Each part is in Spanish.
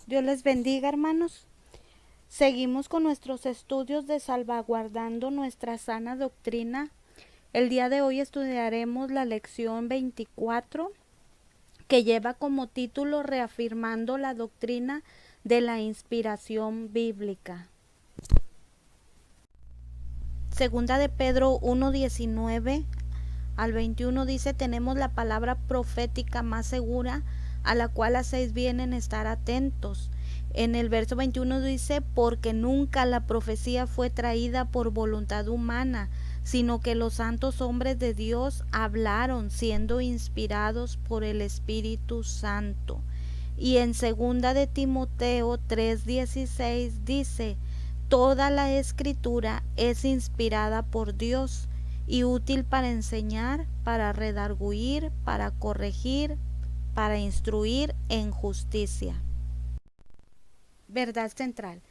Dios les bendiga, hermanos. Seguimos con nuestros estudios de salvaguardando nuestra sana doctrina. El día de hoy estudiaremos la lección 24, que lleva como título Reafirmando la doctrina de la inspiración bíblica. Segunda de Pedro 1:19 al 21 dice: tenemos la palabra profética más segura, a la cual hacéis bien en estar atentos. En el verso 21 dice: porque nunca la profecía fue traída por voluntad humana, sino que los santos hombres de Dios hablaron siendo inspirados por el Espíritu Santo. Y en segunda de Timoteo 3:16 dice: toda la escritura es inspirada por Dios y útil para enseñar, para redarguir, para corregir, para instruir en justicia. Verdad central.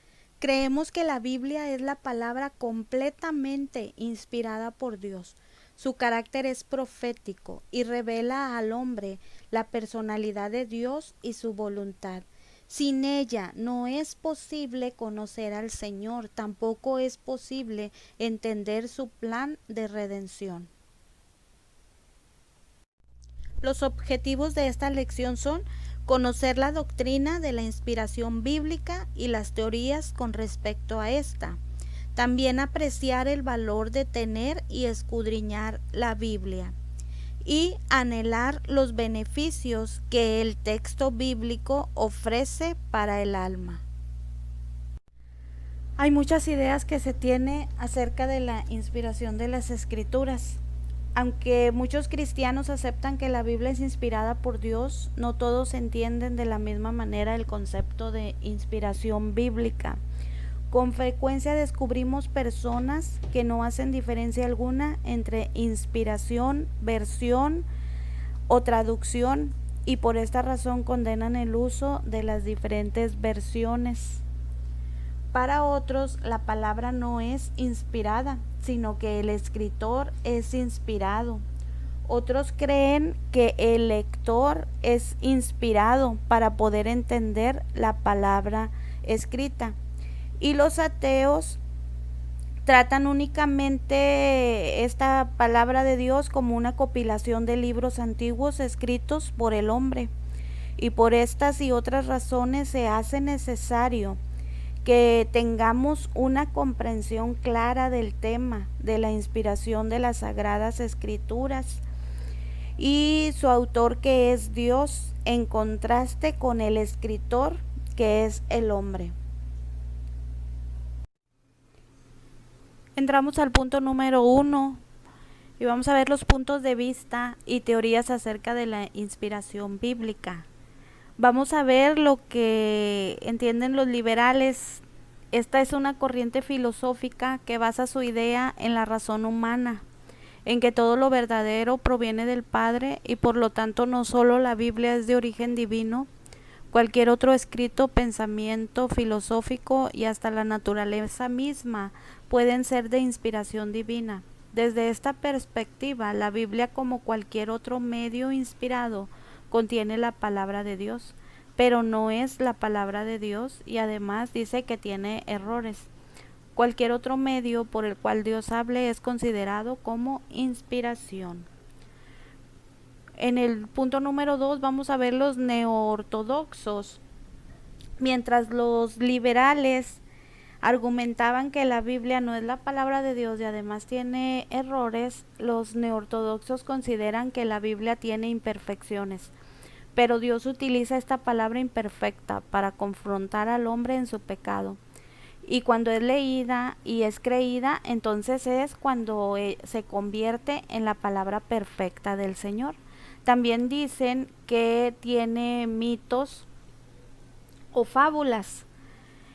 Creemos que la Biblia es la palabra completamente inspirada por Dios. Su carácter es profético y revela al hombre la personalidad de Dios y su voluntad. Sin ella no es posible conocer al Señor, tampoco es posible entender su plan de redención. Los objetivos de esta lección son conocer la doctrina de la inspiración bíblica y las teorías con respecto a esta. También apreciar el valor de tener y escudriñar la Biblia. Y anhelar los beneficios que el texto bíblico ofrece para el alma. Hay muchas ideas que se tiene acerca de la inspiración de las escrituras. Aunque muchos cristianos aceptan que la Biblia es inspirada por Dios, no todos entienden de la misma manera el concepto de inspiración bíblica. Con frecuencia descubrimos personas que no hacen diferencia alguna entre inspiración, versión o traducción, y por esta razón condenan el uso de las diferentes versiones. Para otros, la palabra no es inspirada, sino que el escritor es inspirado. Otros creen que el lector es inspirado para poder entender la palabra escrita. Y los ateos tratan únicamente esta palabra de Dios como una compilación de libros antiguos escritos por el hombre. Y por estas y otras razones se hace necesario que tengamos una comprensión clara del tema de la inspiración de las Sagradas Escrituras y su autor, que es Dios, en contraste con el escritor, que es el hombre. Entramos al punto número 1 y vamos a ver los puntos de vista y teorías acerca de la inspiración bíblica. Vamos a ver lo que entienden los liberales. Esta es una corriente filosófica que basa su idea en la razón humana, en que todo lo verdadero proviene del Padre y por lo tanto no solo la Biblia es de origen divino. Cualquier otro escrito, pensamiento filosófico y hasta la naturaleza misma pueden ser de inspiración divina. Desde esta perspectiva, la Biblia, como cualquier otro medio inspirado, contiene la palabra de Dios, pero no es la palabra de Dios y además dice que tiene errores. Cualquier otro medio por el cual Dios hable es considerado como inspiración. En el punto número 2 vamos a ver los neoortodoxos. Mientras los liberales argumentaban que la Biblia no es la palabra de Dios y además tiene errores, los neoortodoxos consideran que la Biblia tiene imperfecciones. Pero Dios utiliza esta palabra imperfecta para confrontar al hombre en su pecado. Y cuando es leída y es creída, entonces es cuando se convierte en la palabra perfecta del Señor. También dicen que tiene mitos o fábulas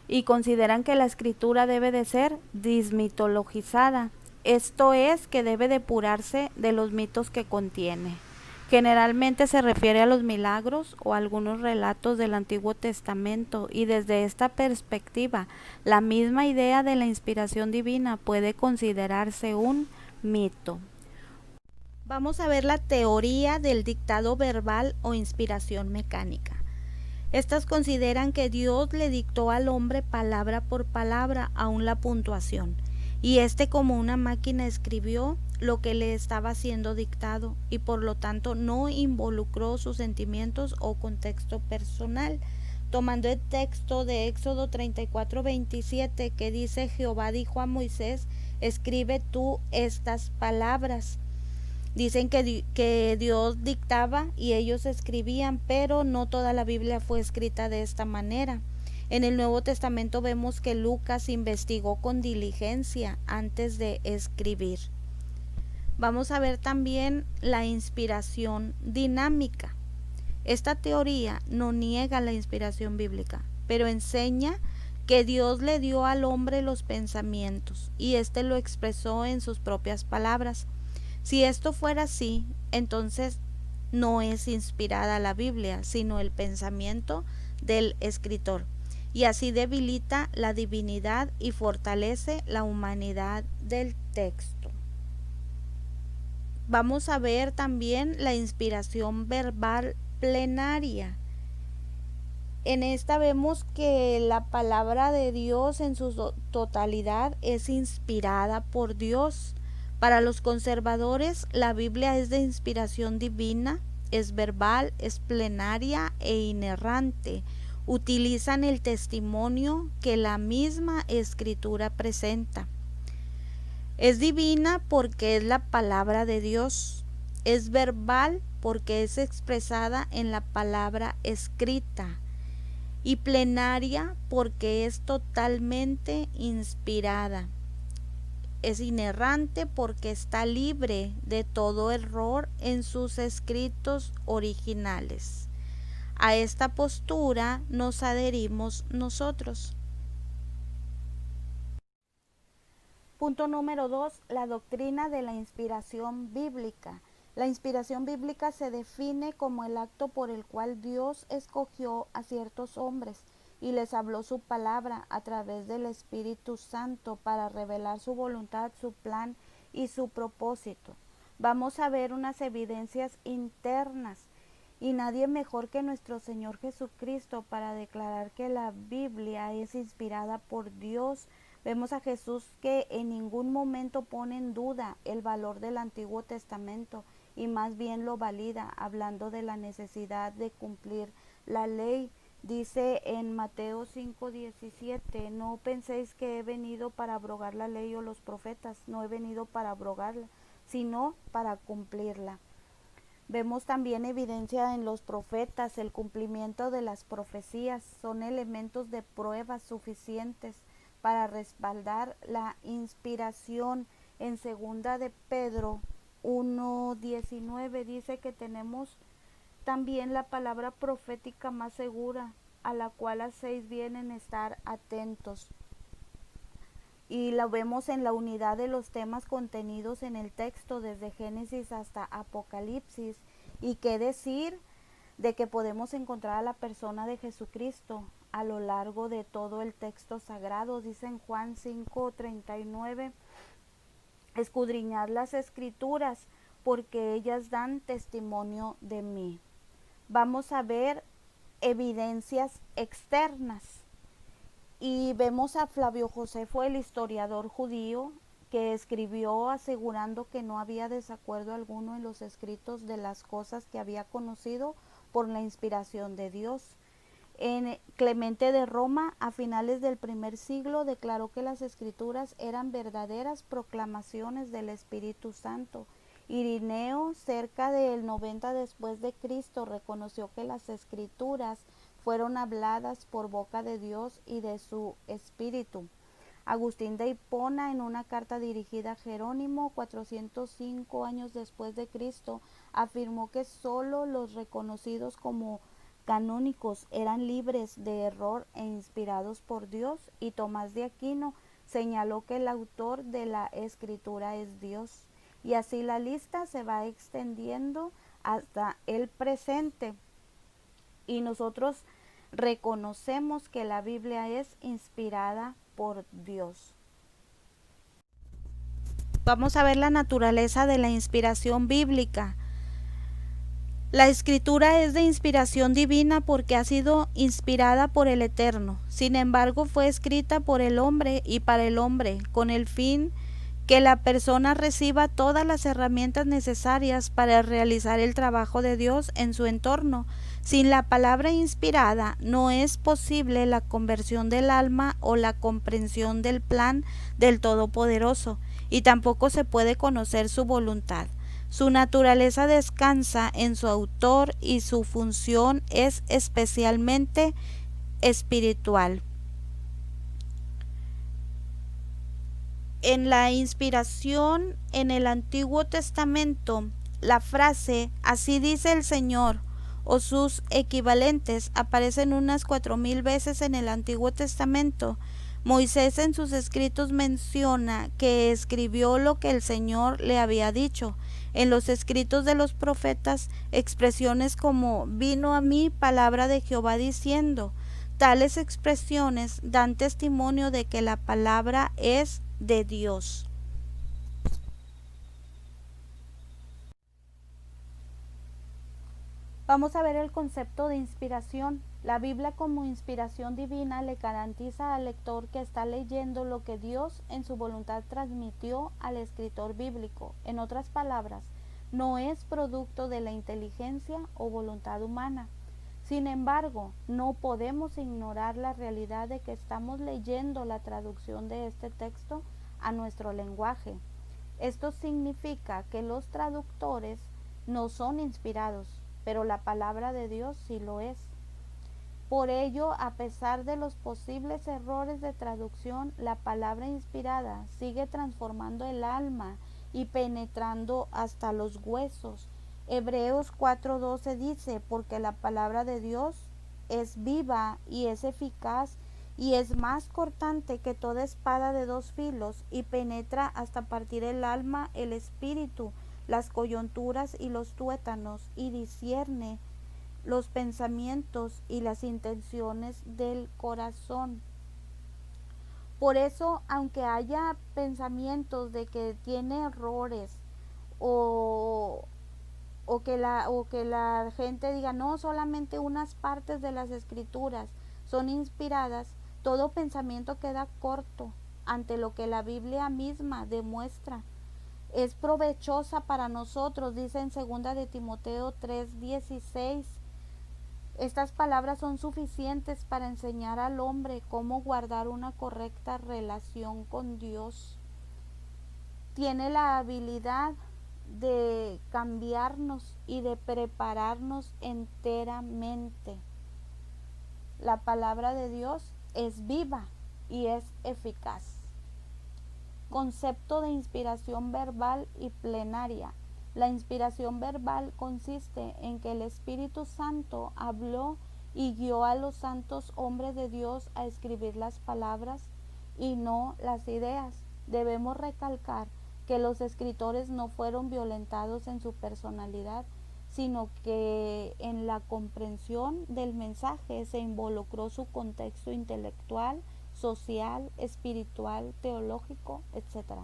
y consideran que la escritura debe de ser desmitologizada. Esto es, que debe depurarse de los mitos que contiene. Generalmente se refiere a los milagros o algunos relatos del Antiguo Testamento, y desde esta perspectiva, la misma idea de la inspiración divina puede considerarse un mito. Vamos a ver la teoría del dictado verbal o inspiración mecánica. Estas consideran que Dios le dictó al hombre palabra por palabra, aún la puntuación, y como una máquina escribió lo que le estaba siendo dictado y por lo tanto no involucró sus sentimientos o contexto personal. Tomando el texto de Éxodo 34:27 que dice: Jehová dijo a Moisés, escribe tú estas palabras. Dicen que Dios dictaba y ellos escribían, pero no toda la Biblia fue escrita de esta manera. En el Nuevo Testamento vemos que Lucas investigó con diligencia antes de escribir. Vamos a ver también la inspiración dinámica. Esta teoría no niega la inspiración bíblica, pero enseña que Dios le dio al hombre los pensamientos y lo expresó en sus propias palabras. Si esto fuera así, entonces no es inspirada la Biblia, sino el pensamiento del escritor, y así debilita la divinidad y fortalece la humanidad del texto. Vamos a ver también la inspiración verbal plenaria. En esta vemos que la palabra de Dios en su totalidad es inspirada por Dios. Para los conservadores, la Biblia es de inspiración divina, es verbal, es plenaria e inerrante. Utilizan el testimonio que la misma Escritura presenta. Es divina porque es la palabra de Dios. Es verbal porque es expresada en la palabra escrita. Y plenaria porque es totalmente inspirada. Es inerrante porque está libre de todo error en sus escritos originales. A esta postura nos adherimos nosotros. Punto número 2. La doctrina de la inspiración bíblica. La inspiración bíblica se define como el acto por el cual Dios escogió a ciertos hombres y les habló su palabra a través del Espíritu Santo para revelar su voluntad, su plan y su propósito. Vamos a ver unas evidencias internas y nadie mejor que nuestro Señor Jesucristo para declarar que la Biblia es inspirada por Dios. Vemos a Jesús que en ningún momento pone en duda el valor del Antiguo Testamento y más bien lo valida, hablando de la necesidad de cumplir la ley. Dice en Mateo 5:17, no penséis que he venido para abrogar la ley o los profetas, no he venido para abrogarla, sino para cumplirla. Vemos también evidencia en los profetas, el cumplimiento de las profecías, son elementos de prueba suficientes para respaldar la inspiración. En segunda de Pedro 1:19 dice que tenemos también la palabra profética más segura, a la cual hacéis bien en estar atentos. Y lo vemos en la unidad de los temas contenidos en el texto, desde Génesis hasta Apocalipsis. Y qué decir de que podemos encontrar a la persona de Jesucristo a lo largo de todo el texto sagrado. Dice en Juan 5:39, escudriñad las escrituras, porque ellas dan testimonio de mí. Vamos a ver evidencias externas y vemos a Flavio Josefo, el historiador judío, que escribió asegurando que no había desacuerdo alguno en los escritos de las cosas que había conocido por la inspiración de Dios. En Clemente de Roma, a finales del primer siglo, declaró que las escrituras eran verdaderas proclamaciones del Espíritu Santo. Irineo, cerca del 90 después de Cristo, reconoció que las escrituras fueron habladas por boca de Dios y de su Espíritu. Agustín de Hipona, en una carta dirigida a Jerónimo 405 años después de Cristo, afirmó que sólo los reconocidos como canónicos eran libres de error e inspirados por Dios, y Tomás de Aquino señaló que el autor de la escritura es Dios. Y así la lista se va extendiendo hasta el presente. Y nosotros reconocemos que la Biblia es inspirada por Dios. Vamos a ver la naturaleza de la inspiración bíblica. La escritura es de inspiración divina porque ha sido inspirada por el Eterno. Sin embargo, fue escrita por el hombre y para el hombre, con el fin que la persona reciba todas las herramientas necesarias para realizar el trabajo de Dios en su entorno. Sin la palabra inspirada no es posible la conversión del alma o la comprensión del plan del Todopoderoso, y tampoco se puede conocer su voluntad. Su naturaleza descansa en su autor y su función es especialmente espiritual. En la inspiración en el Antiguo Testamento, la frase "así dice el Señor" o sus equivalentes aparecen unas 4000 veces en el Antiguo Testamento. Moisés en sus escritos menciona que escribió lo que el Señor le había dicho. En los escritos de los profetas, expresiones como "vino a mí palabra de Jehová diciendo", tales expresiones dan testimonio de que la palabra es de Dios. Vamos a ver el concepto de inspiración. La Biblia como inspiración divina le garantiza al lector que está leyendo lo que Dios en su voluntad transmitió al escritor bíblico. En otras palabras, no es producto de la inteligencia o voluntad humana. Sin embargo, no podemos ignorar la realidad de que estamos leyendo la traducción de este texto a nuestro lenguaje. Esto significa que los traductores no son inspirados, pero la palabra de Dios sí lo es. Por ello, a pesar de los posibles errores de traducción, la palabra inspirada sigue transformando el alma y penetrando hasta los huesos. Hebreos 4:12 dice: porque la palabra de Dios es viva y es eficaz y es más cortante que toda espada de dos filos, y penetra hasta partir el alma, el espíritu, las coyunturas y los tuétanos, y discierne los pensamientos y las intenciones del corazón. Por eso, aunque haya pensamientos de que tiene errores o, o que la gente diga no, solamente unas partes de las escrituras son inspiradas, todo pensamiento queda corto ante lo que la Biblia misma demuestra. Es provechosa para nosotros, dice en 2 de Timoteo 3:16. Estas palabras son suficientes para enseñar al hombre cómo guardar una correcta relación con Dios. Tiene la habilidad de cambiarnos y de prepararnos enteramente. La palabra de Dios es viva y es eficaz. Concepto de inspiración verbal y plenaria. La inspiración verbal consiste en que el Espíritu Santo habló y guió a los santos hombres de Dios a escribir las palabras y no las ideas. Debemos recalcar que los escritores no fueron violentados en su personalidad, sino que en la comprensión del mensaje se involucró su contexto intelectual, social, espiritual, teológico, etc.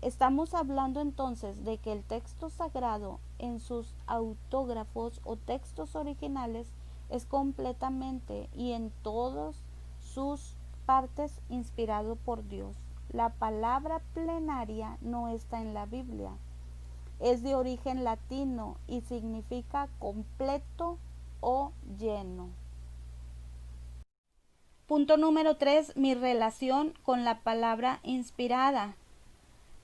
Estamos hablando entonces de que el texto sagrado en sus autógrafos o textos originales es completamente y en todas sus partes inspirado por Dios. La palabra plenaria no está en la Biblia. Es de origen latino y significa completo o lleno. Punto número 3, mi relación con la palabra inspirada.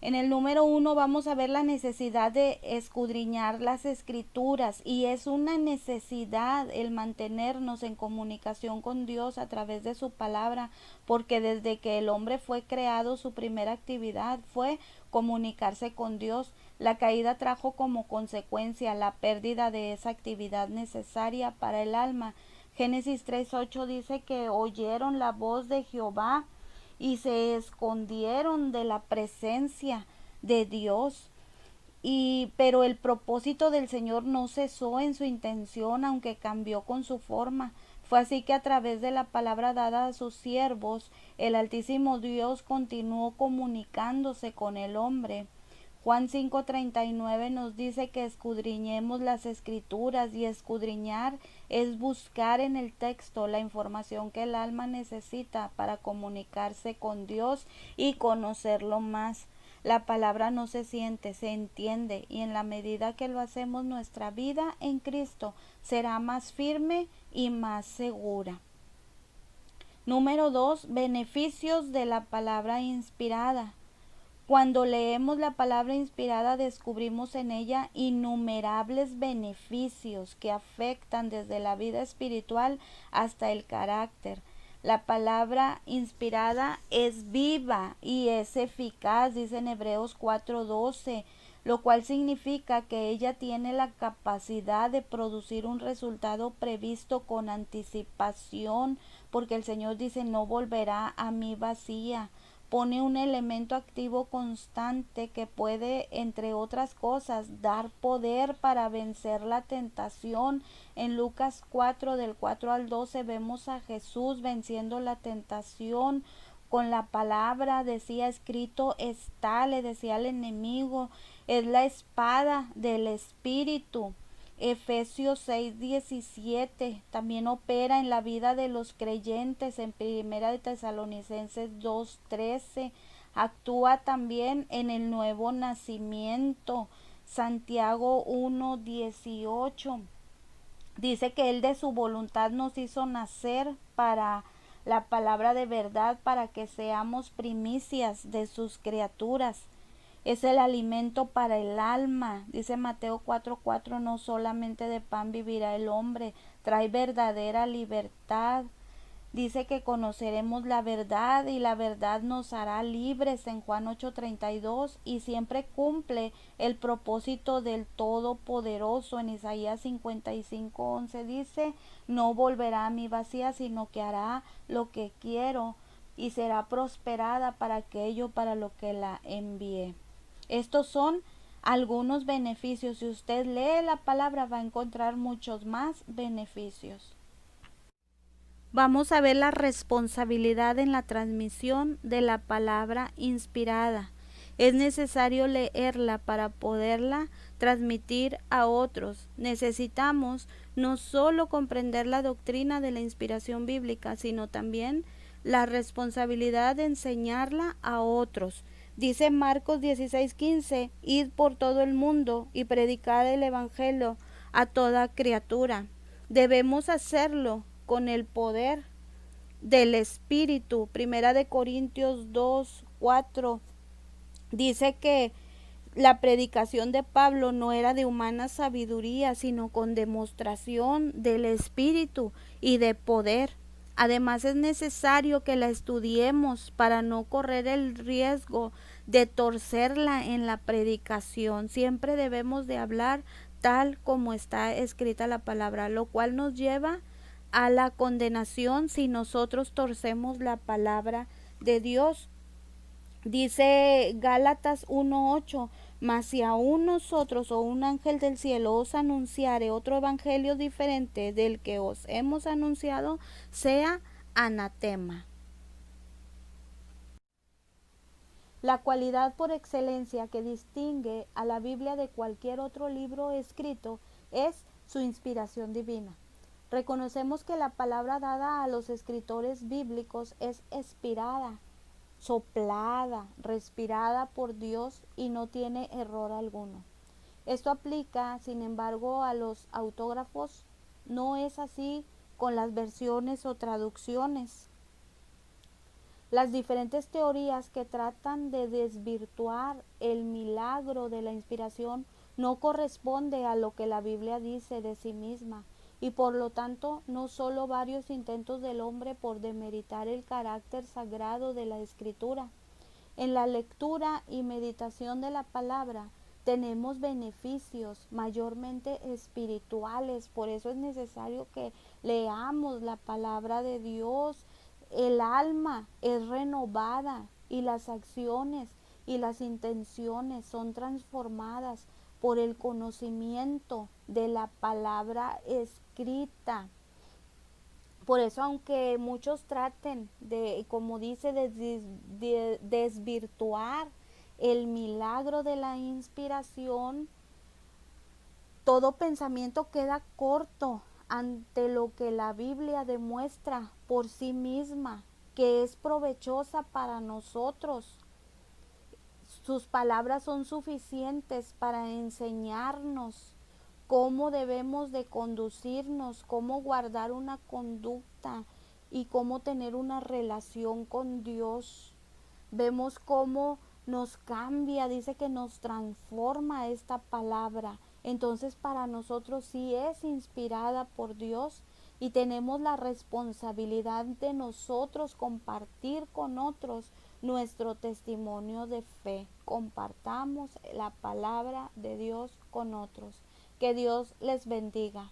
En el número 1 vamos a ver la necesidad de escudriñar las escrituras, y es una necesidad el mantenernos en comunicación con Dios a través de su palabra, porque desde que el hombre fue creado su primera actividad fue comunicarse con Dios. La caída trajo como consecuencia la pérdida de esa actividad necesaria para el alma. Génesis 3:8 dice que oyeron la voz de Jehová y se escondieron de la presencia de Dios. Pero el propósito del Señor no cesó en su intención, aunque cambió con su forma. Fue así que a través de la palabra dada a sus siervos, el Altísimo Dios continuó comunicándose con el hombre. Juan 5:39 nos dice que escudriñemos las escrituras, y escudriñar es buscar en el texto la información que el alma necesita para comunicarse con Dios y conocerlo más. La palabra no se siente, se entiende, y en la medida que lo hacemos, nuestra vida en Cristo será más firme y más segura. Número 2. Beneficios de la palabra inspirada. Cuando leemos la palabra inspirada, descubrimos en ella innumerables beneficios que afectan desde la vida espiritual hasta el carácter. La palabra inspirada es viva y es eficaz, dice en Hebreos 4:12, lo cual significa que ella tiene la capacidad de producir un resultado previsto con anticipación, porque el Señor dice: no volverá a mí vacía. Pone un elemento activo constante que puede, entre otras cosas, dar poder para vencer la tentación. En Lucas 4, del 4 al 12, vemos a Jesús venciendo la tentación con la palabra. Decía: escrito está, le decía al enemigo. Es la espada del Espíritu. Efesios 6:17 también opera en la vida de los creyentes. En Primera de Tesalonicenses 2:13 actúa también en el nuevo nacimiento. Santiago 1:18 dice que Él de su voluntad nos hizo nacer para la palabra de verdad, para que seamos primicias de sus criaturas. Es el alimento para el alma. Dice Mateo 4:4, no solamente de pan vivirá el hombre, trae verdadera libertad. Dice que conoceremos la verdad y la verdad nos hará libres en Juan 8:32, y siempre cumple el propósito del Todopoderoso. En Isaías 55:11 dice: no volverá a mí vacía, sino que hará lo que quiero, y será prosperada para aquello para lo que la envié. Estos son algunos beneficios. Si usted lee la palabra, va a encontrar muchos más beneficios. Vamos a ver la responsabilidad en la transmisión de la palabra inspirada. Es necesario leerla para poderla transmitir a otros. Necesitamos no solo comprender la doctrina de la inspiración bíblica, sino también la responsabilidad de enseñarla a otros. Dice Marcos 16:15, id por todo el mundo y predicad el evangelio a toda criatura. Debemos hacerlo con el poder del Espíritu. Primera de Corintios 2:4 dice que la predicación de Pablo no era de humana sabiduría, sino con demostración del Espíritu y de poder. Además, es necesario que la estudiemos para no correr el riesgo de torcerla en la predicación. Siempre debemos de hablar tal como está escrita la palabra, lo cual nos lleva a la condenación si nosotros torcemos la palabra de Dios. Dice Gálatas 1:8, mas si aún nosotros o un ángel del cielo os anunciare otro evangelio diferente del que os hemos anunciado, sea anatema. La cualidad por excelencia que distingue a la Biblia de cualquier otro libro escrito es su inspiración divina. Reconocemos que la palabra dada a los escritores bíblicos es inspirada, soplada, respirada por Dios y no tiene error alguno. Esto aplica, sin embargo, a los autógrafos. No es así con las versiones o traducciones. Las diferentes teorías que tratan de desvirtuar el milagro de la inspiración no corresponde a lo que la Biblia dice de sí misma, y por lo tanto no solo varios intentos del hombre por demeritar el carácter sagrado de la Escritura. En la lectura y meditación de la palabra tenemos beneficios mayormente espirituales. Por eso es necesario que leamos la palabra de Dios. El alma es renovada y las acciones y las intenciones son transformadas por el conocimiento de la palabra escrita. Por eso, aunque muchos traten de, como dice, de desvirtuar el milagro de la inspiración, todo pensamiento queda corto ante lo que la Biblia demuestra por sí misma, que es provechosa para nosotros. Sus palabras son suficientes para enseñarnos cómo debemos de conducirnos, cómo guardar una conducta y cómo tener una relación con Dios. Vemos cómo nos cambia, dice que nos transforma esta palabra. Entonces para nosotros sí es inspirada por Dios y tenemos la responsabilidad de nosotros compartir con otros nuestro testimonio de fe. Compartamos la palabra de Dios con otros. Que Dios les bendiga.